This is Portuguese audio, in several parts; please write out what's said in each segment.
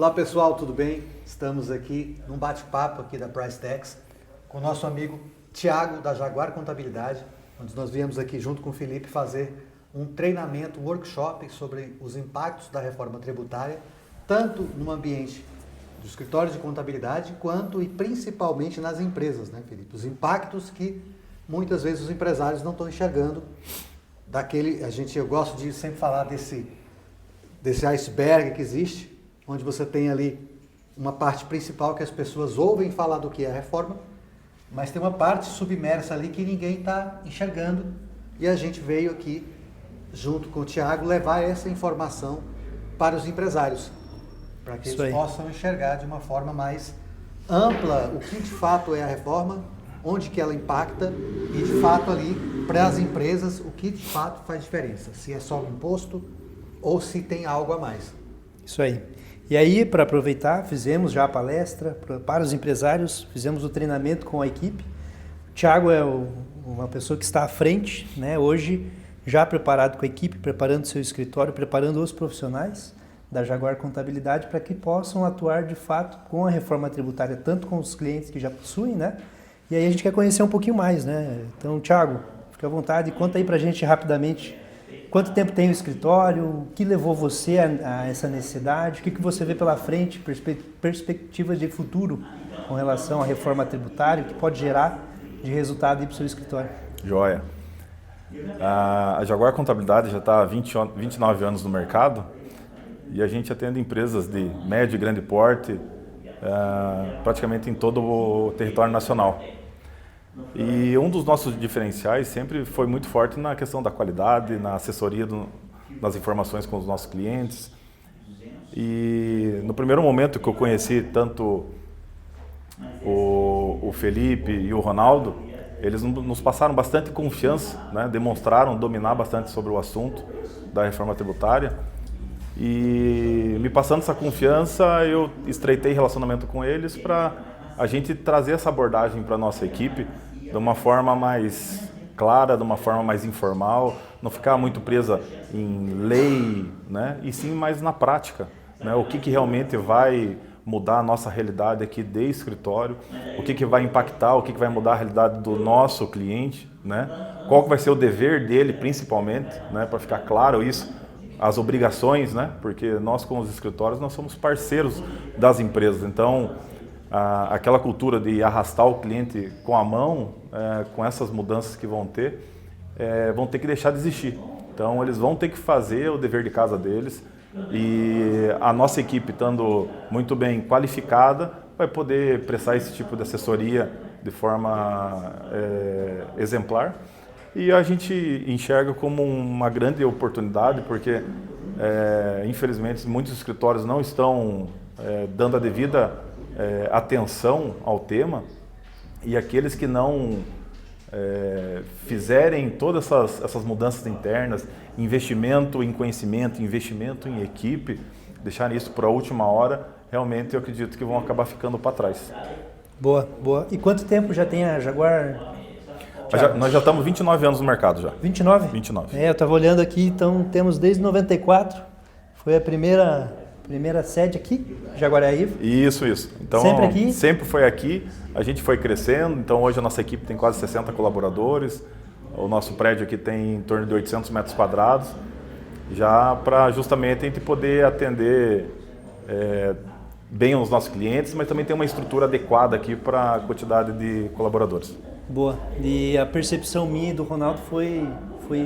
Olá pessoal, tudo bem? Estamos aqui num bate-papo aqui da PriceTax com o nosso amigo Thiago da Jaguar Contabilidade, onde nós viemos aqui junto com o Felipe fazer um treinamento, um workshop sobre os impactos da reforma tributária, tanto no ambiente do escritório de contabilidade, quanto e principalmente nas empresas, né, Felipe? Os impactos que muitas vezes os empresários não estão enxergando daquele, eu gosto de sempre falar desse iceberg que existe, onde você tem ali uma parte principal que as pessoas ouvem falar do que é a reforma, mas tem uma parte submersa ali que ninguém está enxergando, e a gente veio aqui, junto com o Thiago, levar essa informação para os empresários, para que eles possam enxergar de uma forma mais ampla o que de fato é a reforma, onde que ela impacta e de fato ali para as empresas o que de fato faz diferença, se é só o imposto ou se tem algo a mais. Isso aí. E aí, para aproveitar, fizemos já a palestra para os empresários, fizemos o treinamento com a equipe. O Thiago é uma pessoa que está à frente, né, hoje, já preparado com a equipe, preparando seu escritório, preparando os profissionais da Jaguar Contabilidade para que possam atuar de fato com a reforma tributária, tanto com os clientes que já possuem, né? E aí a gente quer conhecer um pouquinho mais, né? Então, Thiago, fica à vontade, conta aí para a gente rapidamente quanto tempo tem o escritório, o que levou você a essa necessidade, o que você vê pela frente, perspectivas de futuro com relação à reforma tributária, o que pode gerar de resultado aí para o seu escritório. Joia. A Jaguar Contabilidade já está há 29 anos no mercado e a gente atende empresas de médio e grande porte praticamente em todo o território nacional. E um dos nossos diferenciais sempre foi muito forte na questão da qualidade, na assessoria das informações com os nossos clientes. E no primeiro momento que eu conheci tanto o Felipe e o Ronaldo, eles nos passaram bastante confiança, né? Demonstraram dominar bastante sobre o assunto da reforma tributária. E me passando essa confiança, eu estreitei relacionamento com eles para a gente trazer essa abordagem para a nossa equipe de uma forma mais clara, de uma forma mais informal, não ficar muito presa em lei, né? E sim mais na prática, né? O que realmente vai mudar a nossa realidade aqui de escritório, o que vai impactar, o que vai mudar a realidade do nosso cliente, né? Qual que vai ser o dever dele principalmente, né? Para ficar claro isso, as obrigações, né? Porque nós como os escritórios, nós somos parceiros das empresas, então aquela cultura de arrastar o cliente com a mão, com essas mudanças que vão ter que deixar de existir. Então eles vão ter que fazer o dever de casa deles e a nossa equipe, estando muito bem qualificada, vai poder prestar esse tipo de assessoria de forma exemplar. E a gente enxerga como uma grande oportunidade, porque infelizmente muitos escritórios não estão dando a devida atenção ao tema, e aqueles que não fizerem todas essas mudanças internas, investimento em conhecimento, investimento em equipe, deixarem isso para a última hora, realmente eu acredito que vão acabar ficando para trás. Boa, boa. E quanto tempo já tem a Jaguar? Nós já estamos 29 anos no mercado já. 29? 29. Eu estava olhando aqui, então temos desde 94, foi a primeira sede aqui, Jaguaraí. Isso. Então, sempre aqui? Sempre foi aqui, a gente foi crescendo, então hoje a nossa equipe tem quase 60 colaboradores, o nosso prédio aqui tem em torno de 800 metros quadrados, já para justamente a gente poder atender bem os nossos clientes, mas também tem uma estrutura adequada aqui para a quantidade de colaboradores. Boa, e a percepção minha e do Ronaldo foi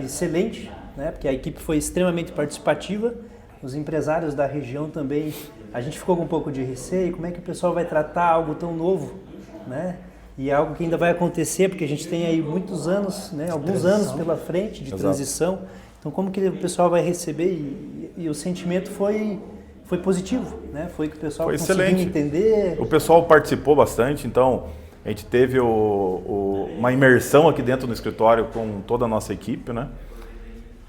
excelente, né? Porque a equipe foi extremamente participativa, os empresários da região também, a gente ficou com um pouco de receio, como é que o pessoal vai tratar algo tão novo, né? E é algo que ainda vai acontecer, porque a gente tem aí muitos anos, né? Alguns anos pela frente de transição, então como que o pessoal vai receber e o sentimento foi positivo, né? Foi que o pessoal conseguiu entender. O pessoal participou bastante, então a gente teve uma imersão aqui dentro do escritório com toda a nossa equipe, né?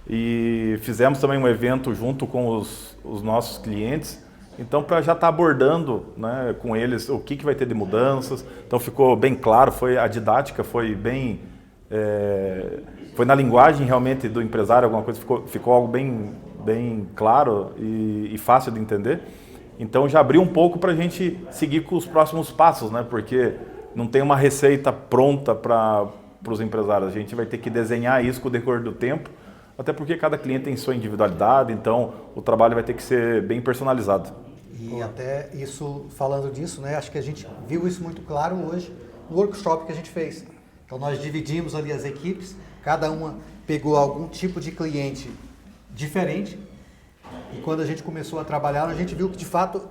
E fizemos também um evento junto com os nossos clientes, então para já estar abordando, né, com eles o que vai ter de mudanças. Então ficou bem claro, a didática foi bem, foi na linguagem realmente do empresário, alguma coisa ficou algo bem claro e fácil de entender. Então já abriu um pouco para a gente seguir com os próximos passos, né? Porque não tem uma receita pronta para os empresários. A gente vai ter que desenhar isso com o decorrer do tempo, até porque cada cliente tem sua individualidade, então o trabalho vai ter que ser bem personalizado. E até isso, falando disso, né, acho que a gente viu isso muito claro hoje no workshop que a gente fez. Então nós dividimos ali as equipes, cada uma pegou algum tipo de cliente diferente, e quando a gente começou a trabalhar, a gente viu que de fato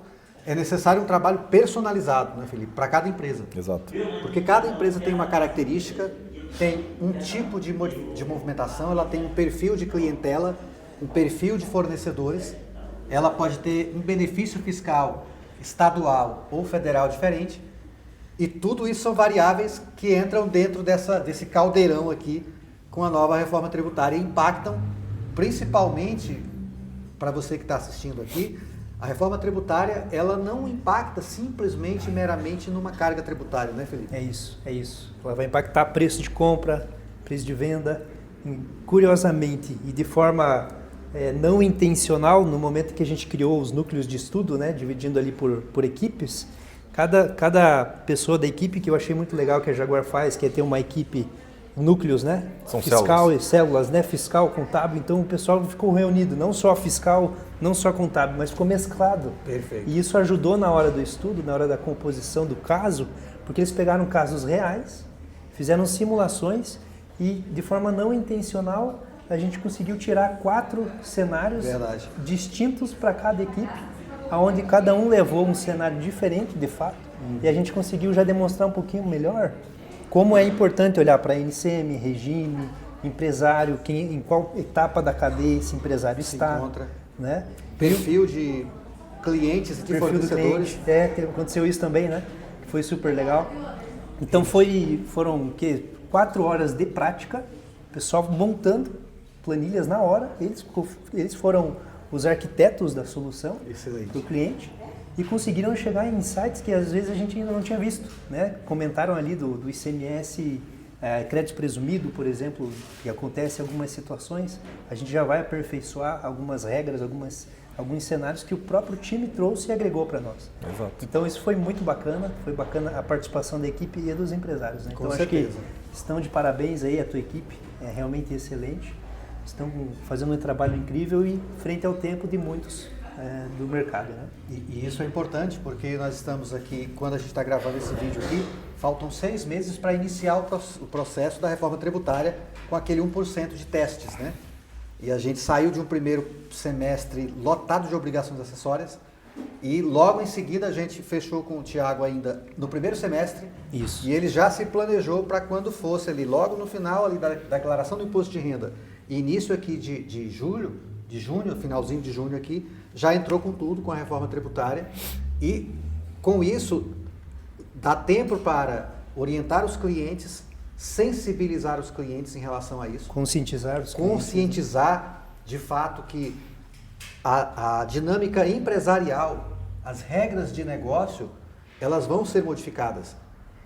é necessário um trabalho personalizado, né, Felipe, para cada empresa. Exato. Porque cada empresa tem uma característica, tem um tipo de movimentação, ela tem um perfil de clientela, um perfil de fornecedores, ela pode ter um benefício fiscal estadual ou federal diferente, e tudo isso são variáveis que entram dentro desse caldeirão aqui com a nova reforma tributária e impactam principalmente, para você que está assistindo aqui, a reforma tributária, ela não impacta simplesmente, meramente numa carga tributária, né, Felipe? É isso, é isso. Ela vai impactar preço de compra, preço de venda. Curiosamente e de forma não intencional, no momento que a gente criou os núcleos de estudo, né, dividindo ali por equipes, cada pessoa da equipe, que eu achei muito legal que a Jaguar faz, que é ter uma equipe, núcleos, né? São fiscal células. E células, né? Fiscal, contábil. Então o pessoal ficou reunido, não só fiscal, não só contábil, mas ficou mesclado. Perfeito. E isso ajudou na hora do estudo, na hora da composição do caso, porque eles pegaram casos reais, fizeram simulações e de forma não intencional a gente conseguiu tirar 4 cenários distintos para cada equipe, onde cada um levou um cenário diferente de fato, e a gente conseguiu já demonstrar um pouquinho melhor como é importante olhar para NCM, regime, empresário, em qual etapa da cadeia esse empresário está. Encontra. Né? Perfil de clientes e de fornecedores. Aconteceu isso também, né? Foi super legal. Então foram 4 horas de prática, o pessoal montando planilhas na hora, eles foram os arquitetos da solução do cliente e conseguiram chegar em insights que às vezes a gente ainda não tinha visto, né? Comentaram ali do ICMS, crédito presumido, por exemplo, que acontece em algumas situações, a gente já vai aperfeiçoar algumas regras, alguns cenários que o próprio time trouxe e agregou para nós. Exato. Então isso foi muito bacana, foi bacana a participação da equipe e dos empresários, né? Então acho que estão de parabéns aí a tua equipe, é realmente excelente, estão fazendo um trabalho incrível e frente ao tempo de muitos do mercado, né? E isso é importante porque nós estamos aqui, quando a gente está gravando esse vídeo aqui, faltam 6 meses para iniciar o processo da reforma tributária com aquele 1% de testes, né? E a gente saiu de um primeiro semestre lotado de obrigações acessórias e logo em seguida a gente fechou com o Tiago ainda no primeiro semestre. Isso. E ele já se planejou para quando fosse ali, logo no final ali da declaração do imposto de renda, início aqui de junho, finalzinho de junho aqui, já entrou com tudo, com a reforma tributária, e com isso dá tempo para orientar os clientes, sensibilizar os clientes em relação a isso. Conscientizar os clientes. Conscientizar de fato que a dinâmica empresarial, as regras de negócio, elas vão ser modificadas.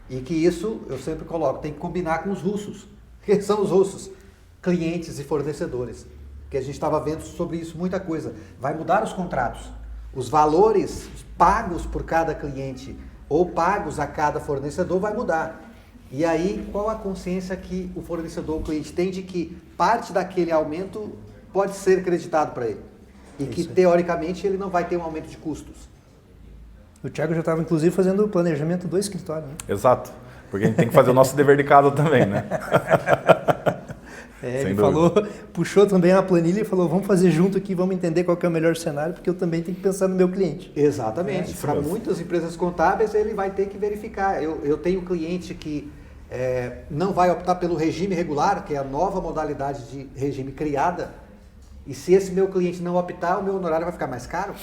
E que isso, eu sempre coloco, tem que combinar com os russos. Quem são os russos? Clientes e fornecedores. Que a gente estava vendo sobre isso muita coisa. Vai mudar os contratos. Os valores pagos por cada cliente ou pagos a cada fornecedor vai mudar. E aí, qual a consciência que o fornecedor, o cliente tem de que parte daquele aumento pode ser creditado para ele? E que, teoricamente, ele não vai ter um aumento de custos. O Thiago já estava, inclusive, fazendo o planejamento do escritório, né? Exato. Porque a gente tem que fazer o nosso dever de casa também, né? Ele falou, puxou também a planilha e falou, vamos fazer junto aqui, vamos entender qual que é o melhor cenário, porque eu também tenho que pensar no meu cliente. Exatamente. Para muitas empresas contábeis, ele vai ter que verificar. Eu tenho cliente que não vai optar pelo regime regular, que é a nova modalidade de regime criada, e se esse meu cliente não optar, o meu honorário vai ficar mais caro.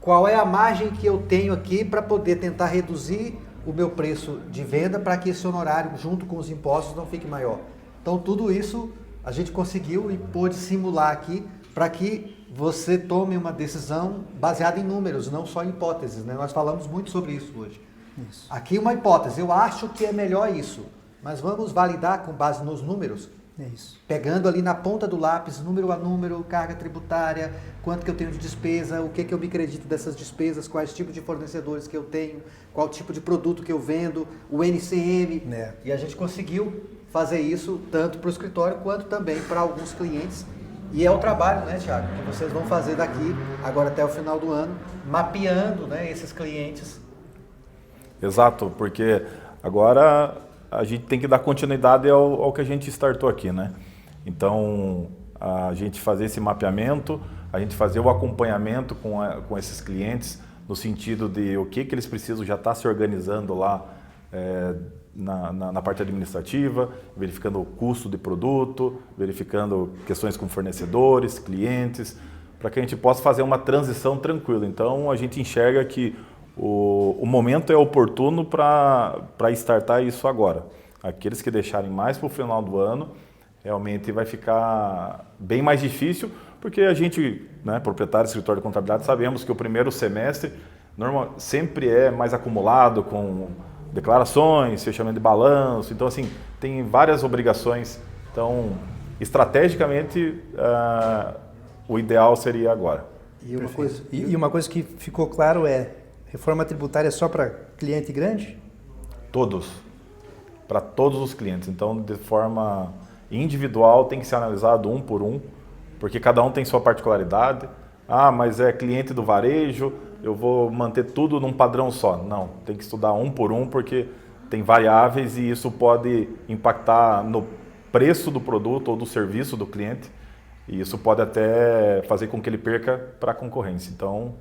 Qual é a margem que eu tenho aqui para poder tentar reduzir o meu preço de venda para que esse honorário, junto com os impostos, não fique maior? Então, tudo isso a gente conseguiu e pôde simular aqui para que você tome uma decisão baseada em números, não só em hipóteses, né? Nós falamos muito sobre isso hoje. Aqui uma hipótese, eu acho que é melhor isso, mas vamos validar com base nos números. É isso. Pegando ali na ponta do lápis, número a número, carga tributária, quanto que eu tenho de despesa, o que eu me acredito dessas despesas, quais tipos de fornecedores que eu tenho, qual tipo de produto que eu vendo, o NCM. E a gente conseguiu fazer isso tanto para o escritório quanto também para alguns clientes. E é o trabalho, né, Thiago, que vocês vão fazer daqui, agora até o final do ano, mapeando, né, esses clientes. Exato, porque agora a gente tem que dar continuidade ao que a gente startou aqui, né? Então, a gente fazer esse mapeamento, a gente fazer o acompanhamento com esses clientes, no sentido de o que eles precisam já estar se organizando lá na parte administrativa, verificando o custo de produto, verificando questões com fornecedores, clientes, para que a gente possa fazer uma transição tranquila. Então, a gente enxerga que o momento é oportuno para startar isso agora. Aqueles que deixarem mais para o final do ano, realmente vai ficar bem mais difícil, porque a gente, né, proprietário do escritório de contabilidade, sabemos que o primeiro semestre sempre é mais acumulado com declarações, fechamento de balanço, então assim, tem várias obrigações. Então, estrategicamente, o ideal seria agora. E uma coisa que ficou claro é, reforma tributária é só para cliente grande? Todos. Para todos os clientes. Então, de forma individual, tem que ser analisado um por um, porque cada um tem sua particularidade. Ah, mas é cliente do varejo, eu vou manter tudo num padrão só. Não, tem que estudar um por um, porque tem variáveis e isso pode impactar no preço do produto ou do serviço do cliente. E isso pode até fazer com que ele perca para a concorrência. Então,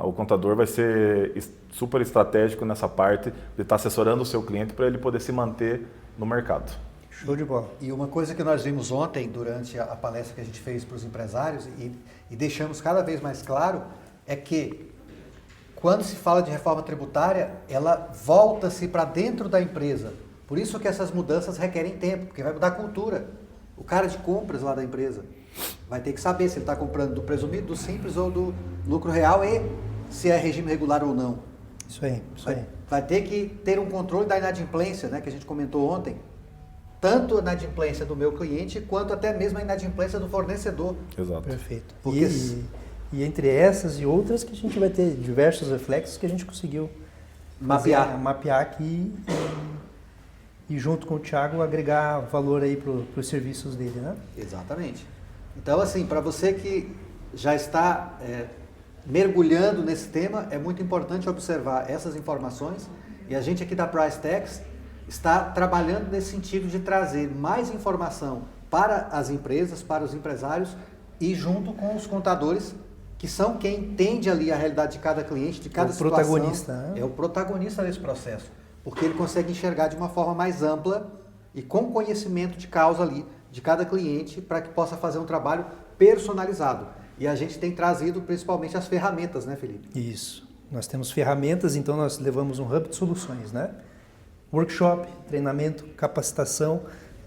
o contador vai ser super estratégico nessa parte de estar assessorando o seu cliente para ele poder se manter no mercado. Show de bola. E uma coisa que nós vimos ontem, durante a palestra que a gente fez para os empresários, e deixamos cada vez mais claro, é que quando se fala de reforma tributária, ela volta-se para dentro da empresa. Por isso que essas mudanças requerem tempo, porque vai mudar a cultura. O cara de compras lá da empresa vai ter que saber se ele está comprando do presumido, do simples ou do lucro real e se é regime regular ou não. Isso aí. Vai ter que ter um controle da inadimplência, né, que a gente comentou ontem. Tanto a inadimplência do meu cliente, quanto até mesmo a inadimplência do fornecedor. Exato. Perfeito. Porque... E entre essas e outras que a gente vai ter diversos reflexos que a gente conseguiu mapear aqui e junto com o Thiago agregar valor aí para os serviços dele, né? Exatamente. Então, assim, para você que já está mergulhando nesse tema, é muito importante observar essas informações e a gente aqui da PriceTax está trabalhando nesse sentido de trazer mais informação para as empresas, para os empresários e junto com os contadores, que são quem entende ali a realidade de cada cliente, de cada situação. Protagonista, né? É o protagonista desse processo, porque ele consegue enxergar de uma forma mais ampla e com conhecimento de causa ali de cada cliente para que possa fazer um trabalho personalizado. E a gente tem trazido principalmente as ferramentas, né, Felipe? Isso. Nós temos ferramentas, então nós levamos um hub de soluções, né? Workshop, treinamento, capacitação,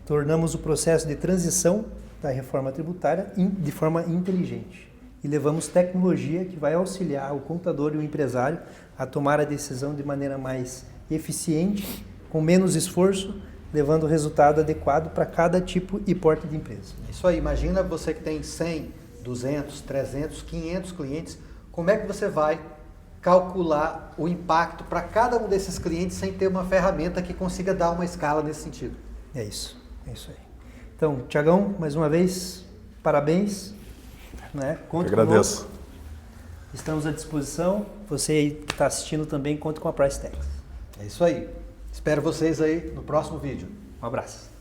tornamos o processo de transição da reforma tributária de forma inteligente. E levamos tecnologia que vai auxiliar o contador e o empresário a tomar a decisão de maneira mais eficiente, com menos esforço, levando o resultado adequado para cada tipo e porte de empresa. Isso aí, imagina você que tem 100, 200, 300, 500 clientes, como é que você vai calcular o impacto para cada um desses clientes sem ter uma ferramenta que consiga dar uma escala nesse sentido? É isso aí. Então, Thiagão, mais uma vez, parabéns. Né? Conte agradeço. Conosco. Estamos à disposição. Você aí que está assistindo também, conte com a PriceTax. É isso aí. Espero vocês aí no próximo vídeo. Um abraço.